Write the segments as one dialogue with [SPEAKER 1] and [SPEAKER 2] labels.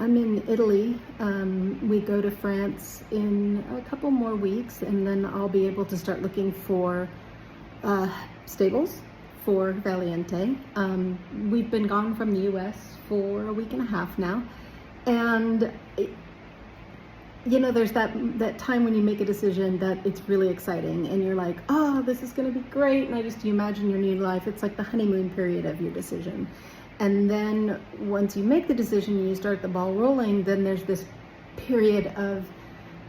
[SPEAKER 1] I'm in Italy. We go to France in a couple more weeks, and then I'll be able to start looking for uh, stables for Valiente. We've been gone from the US for a week and a half now, and there's that time when you make a decision that it's really exciting, and you're like, oh, this is going to be great, and you imagine your new life. It's like the honeymoon period of your decision. And then once you make the decision and you start the ball rolling, then there's this period of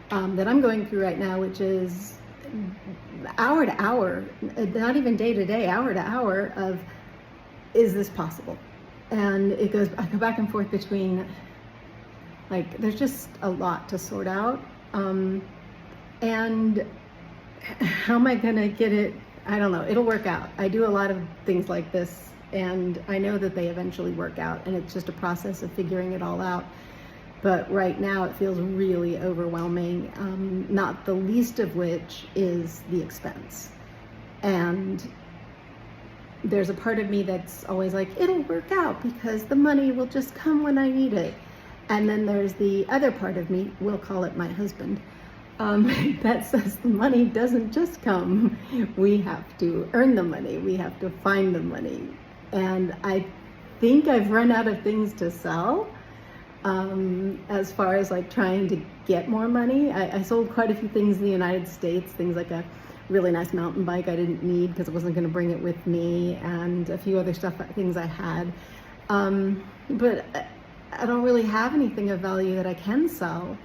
[SPEAKER 1] that I'm going through right now, which is hour to hour, not even day to day, hour to hour of, is this possible? And I go back and forth between, like, there's just a lot to sort out. And how am I gonna get it? I don't know, it'll work out. I do a lot of things like this, and I know that they eventually work out, and it's just a process of figuring it all out. But right now it feels really overwhelming, not the least of which is the expense. And there's a part of me that's always like, it'll work out because the money will just come when I need it. And then there's the other part of me, we'll call it my husband, that says the money doesn't just come. We have to earn the money. We have to find the money. And I think I've run out of things to sell. As far as like trying to get more money, I sold quite a few things in the United States, things like a really nice mountain bike I didn't need because I wasn't going to bring it with me, and a few other things I had. But I don't really have anything of value that I can sell.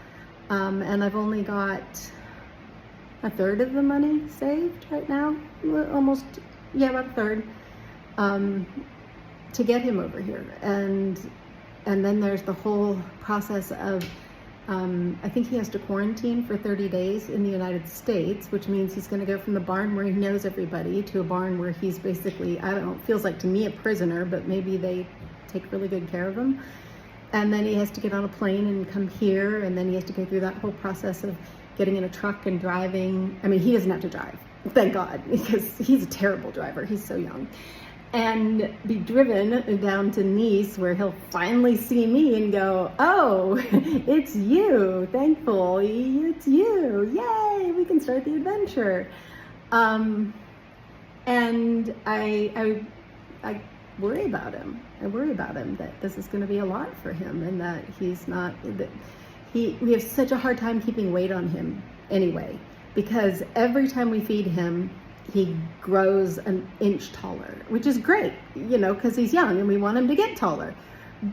[SPEAKER 1] And I've only got a third of the money saved right now, almost, yeah, about a third, to get him over here. And then there's the whole process of, I think he has to quarantine for 30 days in the United States, which means he's going to go from the barn where he knows everybody to a barn where he's basically, I don't know, it feels like to me a prisoner, but maybe they take really good care of him. And then he has to get on a plane and come here, and then he has to go through that whole process of getting in a truck and driving. I mean, he doesn't have to drive, thank God, because he's a terrible driver. He's so young. And be driven down to Nice, where he'll finally see me and go, oh, it's you, thankfully, it's you, yay, we can start the adventure. And I worry about him. I worry about him that this is going to be a lot for him, and that we have such a hard time keeping weight on him anyway, because every time we feed him, he grows an inch taller, which is great, because he's young and we want him to get taller,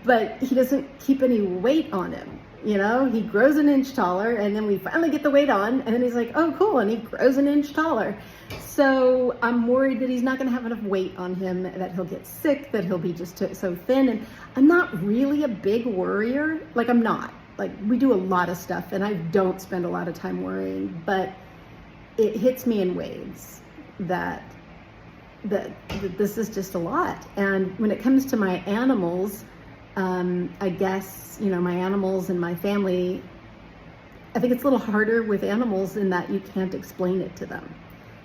[SPEAKER 1] but he doesn't keep any weight on him. He grows an inch taller, and then we finally get the weight on, and then he's like, oh, cool, and he grows an inch taller. So I'm worried that he's not going to have enough weight on him, that he'll get sick, that he'll be just so thin. And I'm not really a big worrier. Like, I'm not. Like, we do a lot of stuff, and I don't spend a lot of time worrying, but it hits me in waves that this is just a lot. And when it comes to my animals, I guess, my animals and my family, I think it's a little harder with animals in that you can't explain it to them.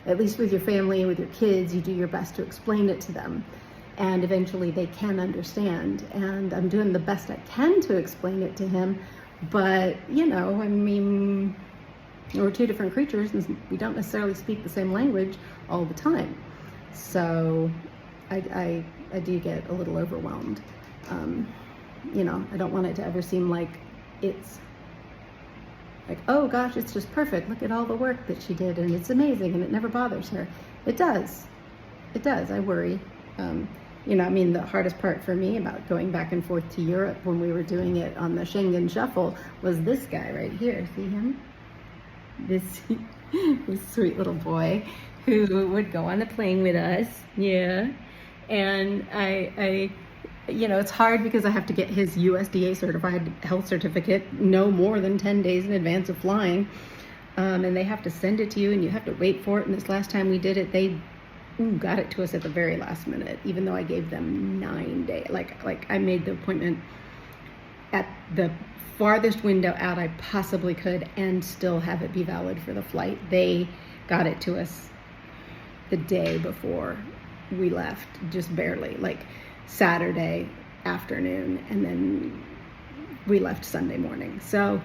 [SPEAKER 1] At least with your family and with your kids, you do your best to explain it to them. And eventually they can understand. And I'm doing the best I can to explain it to him. But, I mean, we're two different creatures, and we don't necessarily speak the same language all the time. So I do get a little overwhelmed. I don't want it to ever seem like it's like, oh gosh, it's just perfect. Look at all the work that she did, and it's amazing, and it never bothers her. It does. I worry. The hardest part for me about going back and forth to Europe when we were doing it on the Schengen Shuffle was this guy right here. See him? This sweet little boy who would go on a plane with us. Yeah. And I it's hard because I have to get his USDA certified health certificate no more than 10 days in advance of flying. And they have to send it to you, and you have to wait for it. And this last time we did it, they got it to us at the very last minute, even though I gave them 9 days. Like I made the appointment at the farthest window out I possibly could and still have it be valid for the flight. They got it to us the day before we left, just barely, like Saturday afternoon, and then we left Sunday morning. So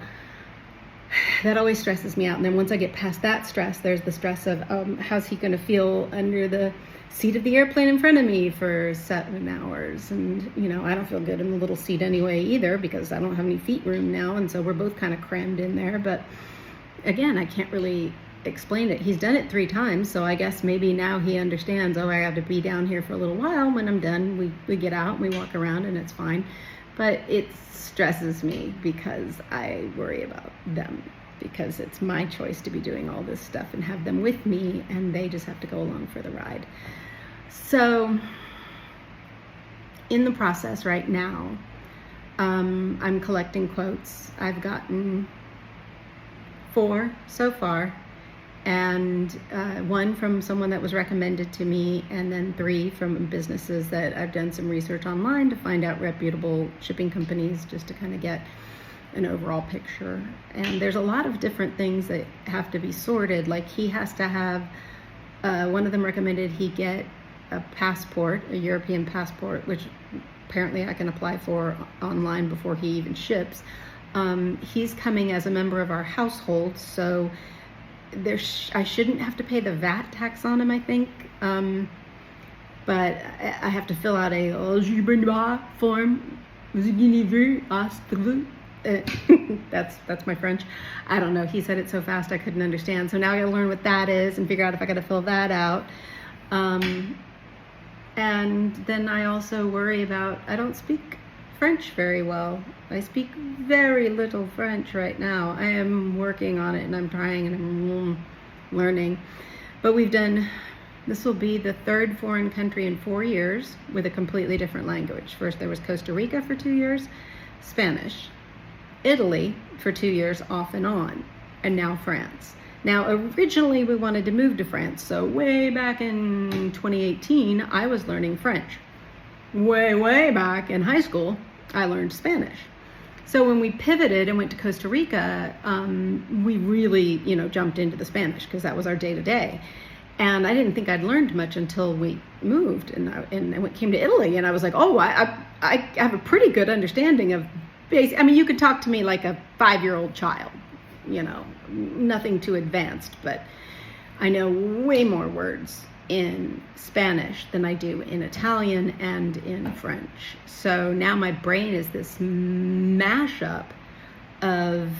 [SPEAKER 1] that always stresses me out. And then once I get past that stress, there's the stress of how's he going to feel under the seat of the airplane in front of me for 7 hours. And, you know, I don't feel good in the little seat anyway either, because I don't have any feet room now. And so we're both kind of crammed in there. But again, I can't really explain it. He's done it 3 times. So I guess maybe now he understands, oh, I have to be down here for a little while. When I'm done, we get out and we walk around and it's fine. But it stresses me because I worry about them, because it's my choice to be doing all this stuff and have them with me, and they just have to go along for the ride. So in the process right now, I'm collecting quotes. I've gotten 4 so far, and 1 from someone that was recommended to me, and then 3 from businesses that I've done some research online to find out reputable shipping companies, just to kind of get an overall picture. And there's a lot of different things that have to be sorted. Like, he has to have, one of them recommended he get a passport, a European passport, which apparently I can apply for online before he even ships. He's coming as a member of our household, so I shouldn't have to pay the VAT tax on him, I think. But I have to fill out a form. That's my French. I don't know. He said it so fast I couldn't understand. So now I gotta learn what that is and figure out if I gotta fill that out. And then I also worry about, I don't speak French very well. I speak very little French right now. I am working on it, and I'm trying, and I'm learning. But this will be the 3rd foreign country in 4 years with a completely different language. First there was Costa Rica for 2 years, Spanish. Italy for 2 years off and on, and now France. Now, originally we wanted to move to France, so way back in 2018, I was learning French. Way back in high school, I learned Spanish. So when we pivoted and went to Costa Rica, we really, jumped into the Spanish, because that was our day-to-day. And I didn't think I'd learned much until we moved, and I came to Italy, and I was like, oh, I have a pretty good understanding of basic. I mean, you could talk to me like a 5-year-old child, nothing too advanced, but I know way more words in Spanish than I do in Italian and in French. So now my brain is this mashup of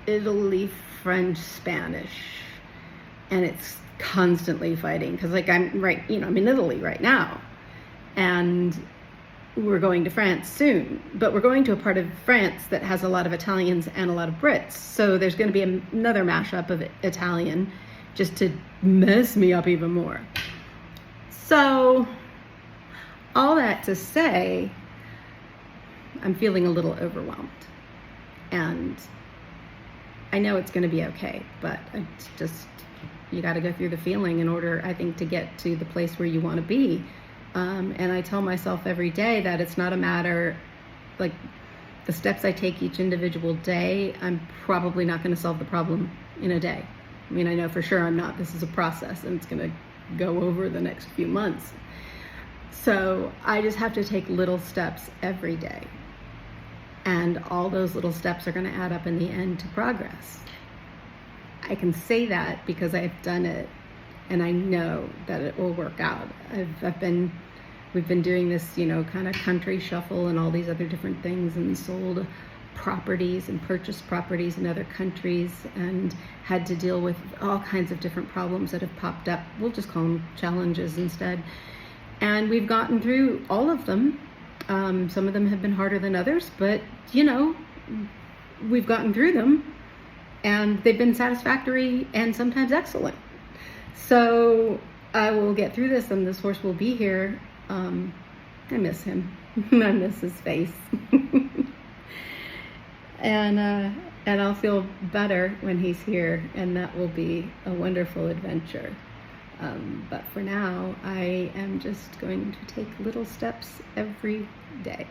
[SPEAKER 1] Italy, French, Spanish, and it's constantly fighting, because I'm in Italy right now, and we're going to France soon, but we're going to a part of France that has a lot of Italians and a lot of Brits. So there's going to be another mashup of Italian, just to mess me up even more. So all that to say, I'm feeling a little overwhelmed, and I know it's going to be okay, but it's just, you got to go through the feeling in order, I think, to get to the place where you want to be. And I tell myself every day that it's not a matter, like, the steps I take each individual day, I'm probably not going to solve the problem in a day. I mean, I know for sure I'm not. This is a process, and it's going to go over the next few months. So I just have to take little steps every day. And all those little steps are going to add up in the end to progress. I can say that because I've done it, and I know that it will work out. We've been doing this, kind of country shuffle and all these other different things, and sold properties and purchased properties in other countries, and had to deal with all kinds of different problems that have popped up. We'll just call them challenges instead. And we've gotten through all of them. Some of them have been harder than others, but we've gotten through them, and they've been satisfactory and sometimes excellent. So I will get through this, and this horse will be here. I miss him. I miss his face. And I'll feel better when he's here, and that will be a wonderful adventure. But for now, I am just going to take little steps every day.